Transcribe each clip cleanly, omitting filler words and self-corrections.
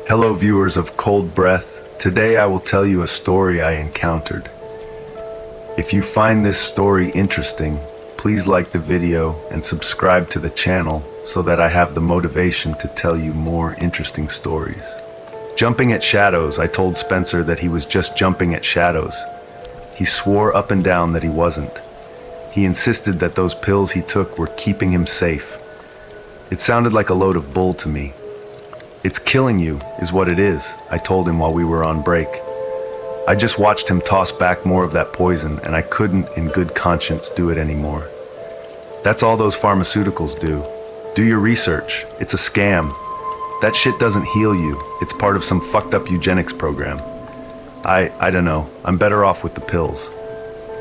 Hello, viewers of Cold Breath. Today I will tell you a story I encountered. If you find this story interesting, please like the video and subscribe to the channel so that I have the motivation to tell you more interesting stories. Jumping at shadows, I told Spencer that he was just jumping at shadows. He swore up and down that he wasn't. He insisted that those pills he took were keeping him safe. It sounded like a load of bull to me. It's killing you, is what it is, I told him while we were on break. I just watched him toss back more of that poison, and I couldn't, in good conscience, do it anymore. That's all those pharmaceuticals do. Do your research. It's a scam. That shit doesn't heal you. It's part of some fucked up eugenics program. I don't know. I'm better off with the pills,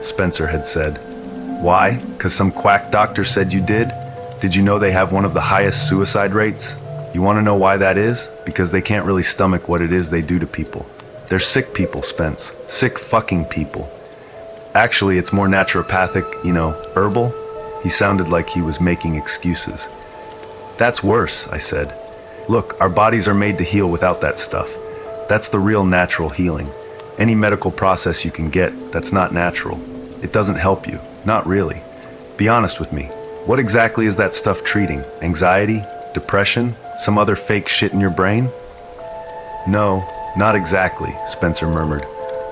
Spencer had said. Why? 'Cause some quack doctor said you did? Did you know they have one of the highest suicide rates? You want to know why that is? Because they can't really stomach what it is they do to people. They're sick people, Spence. Sick fucking people. Actually, it's more naturopathic, herbal. He sounded like he was making excuses. That's worse, I said. Look, our bodies are made to heal without that stuff. That's the real natural healing. Any medical process you can get that's not natural. It doesn't help you. Not really. Be honest with me. What exactly is that stuff treating? Anxiety? Depression? Some other fake shit in your brain? No, not exactly, Spencer murmured.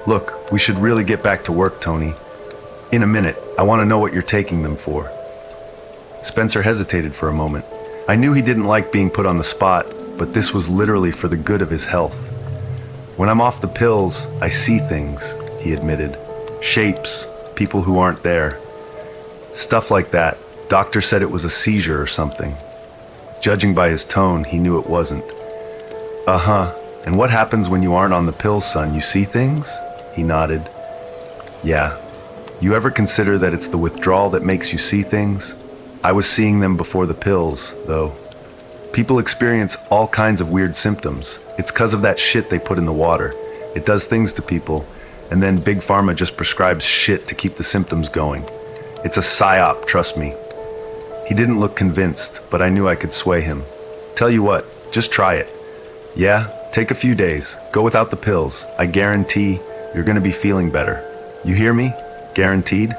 Look, we should really get back to work, Tony. In a minute, I want to know what you're taking them for. Spencer hesitated for a moment. I knew he didn't like being put on the spot, but this was literally for the good of his health. When I'm off the pills, I see things, he admitted. Shapes, people who aren't there. Stuff like that. Doctor said it was a seizure or something. Judging by his tone, he knew it wasn't. Uh-huh. And what happens when you aren't on the pills, son? You see things? He nodded. Yeah. You ever consider that it's the withdrawal that makes you see things? I was seeing them before the pills, though. People experience all kinds of weird symptoms. It's 'cause of that shit they put in the water. It does things to people, and then Big Pharma just prescribes shit to keep the symptoms going. It's a psyop, trust me. He didn't look convinced, but I knew I could sway him. Tell you what, just try it. Yeah, take a few days. Go without the pills. I guarantee you're gonna be feeling better. You hear me? Guaranteed?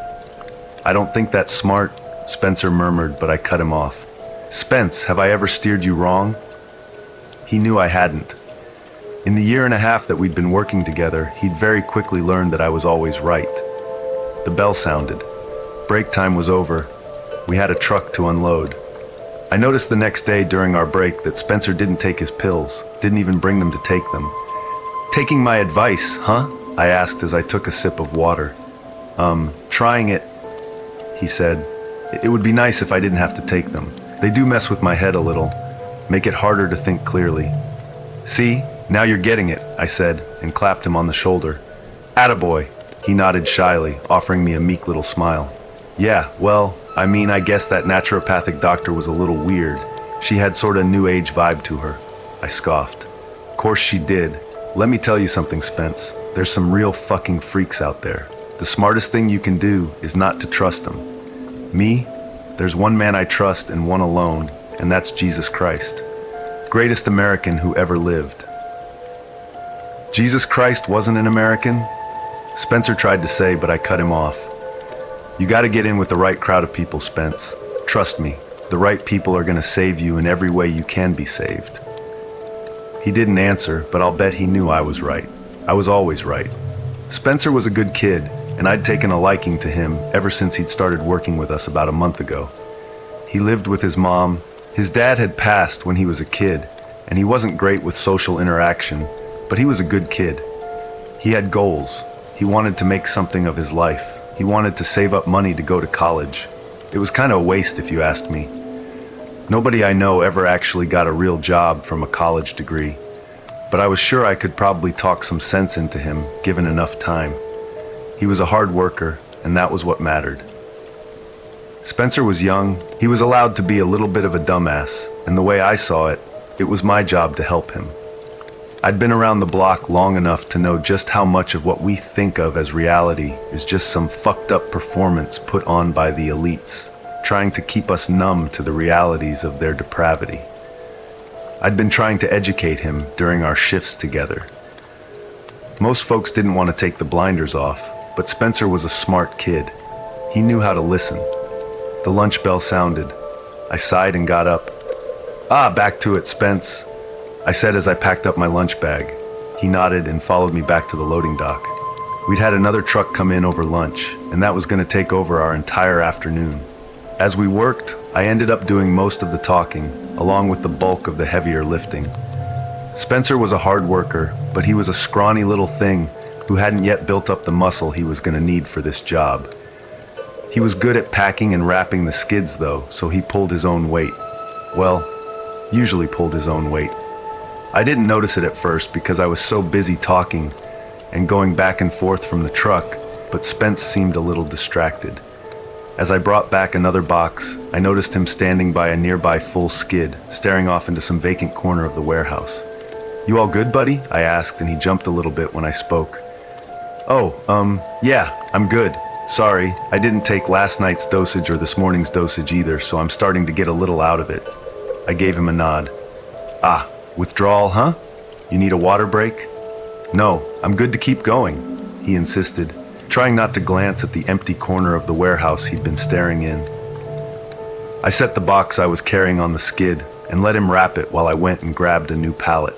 I don't think that's smart, Spencer murmured, but I cut him off. Spence, have I ever steered you wrong? He knew I hadn't. In the year and a half that we'd been working together, he'd very quickly learned that I was always right. The bell sounded. Break time was over. We had a truck to unload. I noticed the next day during our break that Spencer didn't take his pills, didn't even bring them to take them. Taking my advice, huh? I asked as I took a sip of water. Trying it, he said. It would be nice if I didn't have to take them. They do mess with my head a little, make it harder to think clearly. See, now you're getting it, I said, and clapped him on the shoulder. Attaboy, he nodded shyly, offering me a meek little smile. Yeah, well, I guess that naturopathic doctor was a little weird. She had sort of new age vibe to her. I scoffed. Course she did. Let me tell you something, Spence. There's some real fucking freaks out there. The smartest thing you can do is not to trust them. Me? There's one man I trust and one alone, and that's Jesus Christ. Greatest American who ever lived. Jesus Christ wasn't an American? Spencer tried to say, but I cut him off. You gotta get in with the right crowd of people, Spence. Trust me, the right people are gonna save you in every way you can be saved. He didn't answer, but I'll bet he knew I was right. I was always right. Spencer was a good kid, and I'd taken a liking to him ever since he'd started working with us about a month ago. He lived with his mom. His dad had passed when he was a kid, and he wasn't great with social interaction, but he was a good kid. He had goals. He wanted to make something of his life. He wanted to save up money to go to college. It was kind of a waste if you asked me. Nobody I know ever actually got a real job from a college degree, but I was sure I could probably talk some sense into him given enough time. He was a hard worker, and that was what mattered. Spencer was young. He was allowed to be a little bit of a dumbass, and the way I saw it, it was my job to help him. I'd been around the block long enough to know just how much of what we think of as reality is just some fucked up performance put on by the elites, trying to keep us numb to the realities of their depravity. I'd been trying to educate him during our shifts together. Most folks didn't want to take the blinders off, but Spencer was a smart kid. He knew how to listen. The lunch bell sounded. I sighed and got up. "Ah, back to it, Spence," I said as I packed up my lunch bag. He nodded and followed me back to the loading dock. We'd had another truck come in over lunch, and that was going to take over our entire afternoon. As we worked, I ended up doing most of the talking, along with the bulk of the heavier lifting. Spencer was a hard worker, but he was a scrawny little thing who hadn't yet built up the muscle he was going to need for this job. He was good at packing and wrapping the skids though, so he pulled his own weight. Well, usually pulled his own weight. I didn't notice it at first because I was so busy talking and going back and forth from the truck, but Spence seemed a little distracted. As I brought back another box, I noticed him standing by a nearby full skid, staring off into some vacant corner of the warehouse. "You all good, buddy?" I asked, and he jumped a little bit when I spoke. "Oh, yeah, I'm good. Sorry, I didn't take last night's dosage or this morning's dosage either, so I'm starting to get a little out of it." I gave him a nod. "Ah, withdrawal, huh? You need a water break?" "No, I'm good to keep going," he insisted, trying not to glance at the empty corner of the warehouse he'd been staring in. I set the box I was carrying on the skid and let him wrap it while I went and grabbed a new pallet.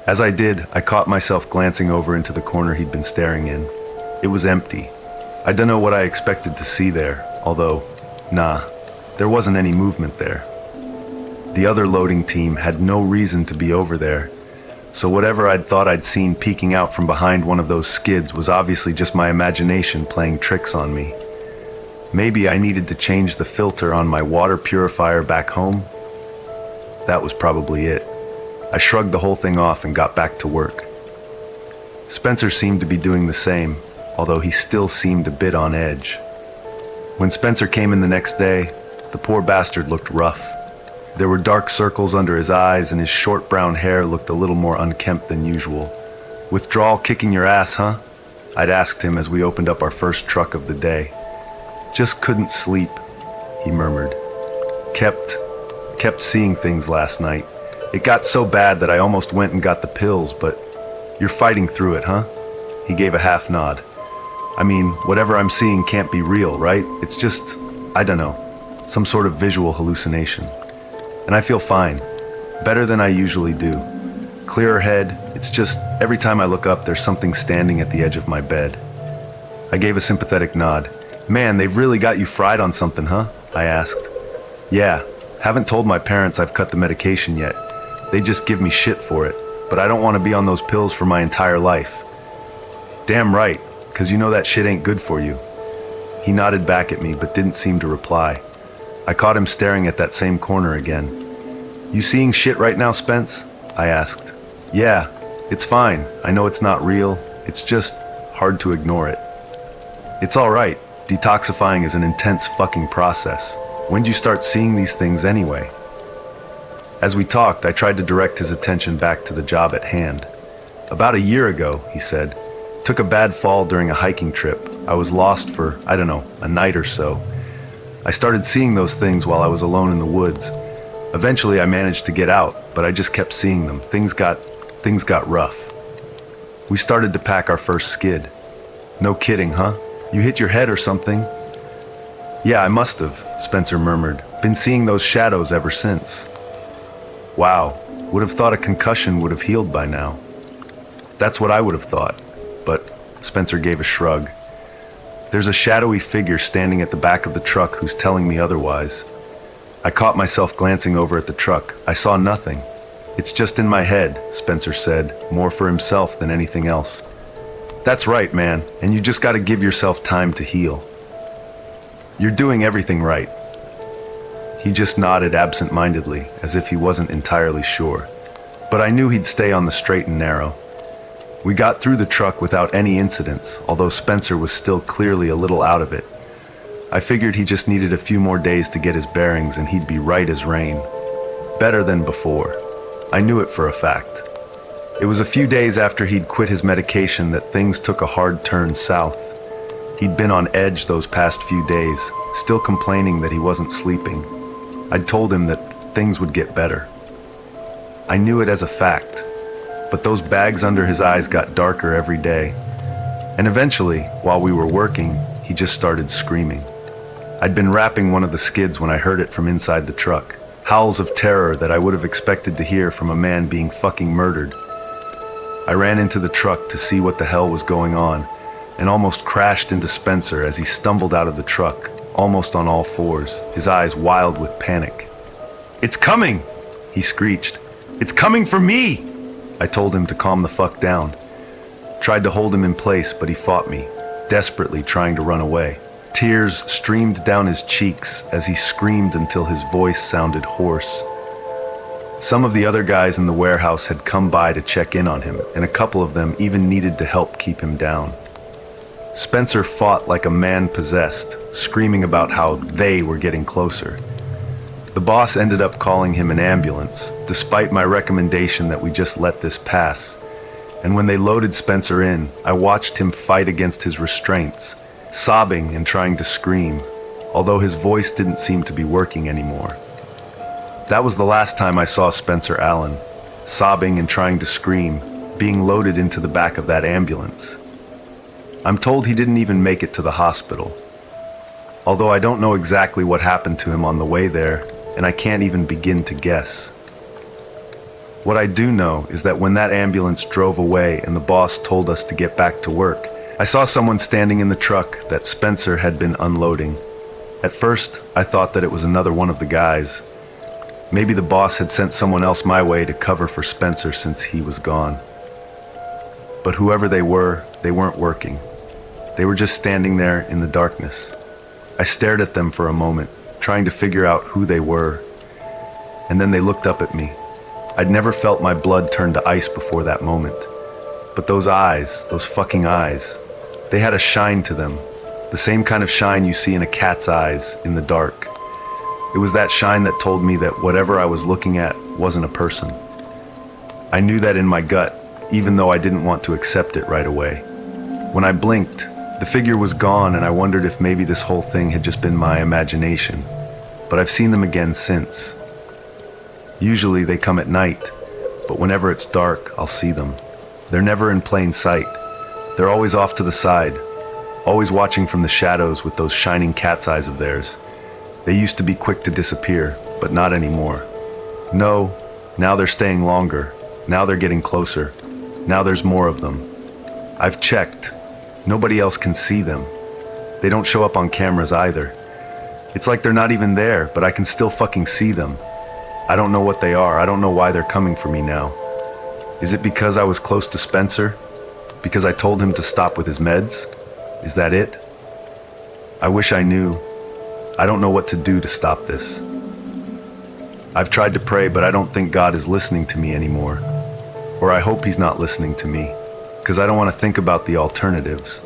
As I did, I caught myself glancing over into the corner he'd been staring in. It was empty. I don't know what I expected to see there, although, nah, there wasn't any movement there. The other loading team had no reason to be over there, so whatever I'd thought I'd seen peeking out from behind one of those skids was obviously just my imagination playing tricks on me. Maybe I needed to change the filter on my water purifier back home. That was probably it. I shrugged the whole thing off and got back to work. Spencer seemed to be doing the same, although he still seemed a bit on edge. When Spencer came in the next day, the poor bastard looked rough. There were dark circles under his eyes, and his short brown hair looked a little more unkempt than usual. "Withdrawal kicking your ass, huh?" I'd asked him as we opened up our first truck of the day. "Just couldn't sleep," he murmured. Kept seeing things last night. It got so bad that I almost went and got the pills, but you're fighting through it, huh?" He gave a half nod. "I mean, whatever I'm seeing can't be real, right? It's just, I don't know, some sort of visual hallucination. And I feel fine. Better than I usually do. Clearer head, it's just, every time I look up, there's something standing at the edge of my bed." I gave a sympathetic nod. "Man, they've really got you fried on something, huh?" I asked. "Yeah, haven't told my parents I've cut the medication yet. They just give me shit for it, but I don't want to be on those pills for my entire life." "Damn right, 'cause you know that shit ain't good for you." He nodded back at me, but didn't seem to reply. I caught him staring at that same corner again. "You seeing shit right now, Spence?" I asked. "Yeah, it's fine. I know it's not real. It's just hard to ignore it." "It's all right. Detoxifying is an intense fucking process. When'd you start seeing these things anyway?" As we talked, I tried to direct his attention back to the job at hand. "About a year ago," he said. "Took a bad fall during a hiking trip. I was lost for, I don't know, a night or so. I started seeing those things while I was alone in the woods. Eventually I managed to get out, but I just kept seeing them. Things got rough. We started to pack our first skid." "No kidding, huh? You hit your head or something?" "Yeah, I must have," Spencer murmured. "Been seeing those shadows ever since." "Wow, would have thought a concussion would have healed by now." "That's what I would have thought, but," Spencer gave a shrug. "There's a shadowy figure standing at the back of the truck who's telling me otherwise." I caught myself glancing over at the truck. I saw nothing. "It's just in my head," Spencer said, more for himself than anything else. "That's right, man, and you just gotta give yourself time to heal. You're doing everything right." He just nodded absent-mindedly, as if he wasn't entirely sure. But I knew he'd stay on the straight and narrow. We got through the truck without any incidents, although Spencer was still clearly a little out of it. I figured he just needed a few more days to get his bearings and he'd be right as rain. Better than before. I knew it for a fact. It was a few days after he'd quit his medication that things took a hard turn south. He'd been on edge those past few days, still complaining that he wasn't sleeping. I'd told him that things would get better. I knew it as a fact. But those bags under his eyes got darker every day. And eventually, while we were working, he just started screaming. I'd been wrapping one of the skids when I heard it from inside the truck. Howls of terror that I would have expected to hear from a man being fucking murdered. I ran into the truck to see what the hell was going on, and almost crashed into Spencer as he stumbled out of the truck, almost on all fours, his eyes wild with panic. "It's coming!" he screeched. "It's coming for me!" I told him to calm the fuck down. Tried to hold him in place, but he fought me, desperately trying to run away. Tears streamed down his cheeks as he screamed until his voice sounded hoarse. Some of the other guys in the warehouse had come by to check in on him, and a couple of them even needed to help keep him down. Spencer fought like a man possessed, screaming about how they were getting closer. The boss ended up calling him an ambulance, despite my recommendation that we just let this pass. And when they loaded Spencer in, I watched him fight against his restraints, sobbing and trying to scream, although his voice didn't seem to be working anymore. That was the last time I saw Spencer Allen, sobbing and trying to scream, being loaded into the back of that ambulance. I'm told he didn't even make it to the hospital, although I don't know exactly what happened to him on the way there, and I can't even begin to guess. What I do know is that when that ambulance drove away and the boss told us to get back to work, I saw someone standing in the truck that Spencer had been unloading. At first, I thought that it was another one of the guys. Maybe the boss had sent someone else my way to cover for Spencer since he was gone. But whoever they weren't working. They were just standing there in the darkness. I stared at them for a moment, trying to figure out who they were. And then they looked up at me. I'd never felt my blood turn to ice before that moment. But those eyes, those fucking eyes, they had a shine to them. The same kind of shine you see in a cat's eyes in the dark. It was that shine that told me that whatever I was looking at wasn't a person. I knew that in my gut, even though I didn't want to accept it right away. When I blinked, the figure was gone, and I wondered if maybe this whole thing had just been my imagination. But I've seen them again since. Usually they come at night, but whenever it's dark, I'll see them. They're never in plain sight. They're always off to the side, always watching from the shadows with those shining cat's eyes of theirs. They used to be quick to disappear, but not anymore. No, now they're staying longer. Now they're getting closer. Now there's more of them. I've checked. Nobody else can see them. They don't show up on cameras either. It's like they're not even there, but I can still fucking see them. I don't know what they are. I don't know why they're coming for me now. Is it because I was close to Spencer? Because I told him to stop with his meds? Is that it? I wish I knew. I don't know what to do to stop this. I've tried to pray, but I don't think God is listening to me anymore. Or I hope he's not listening to me, because I don't want to think about the alternatives.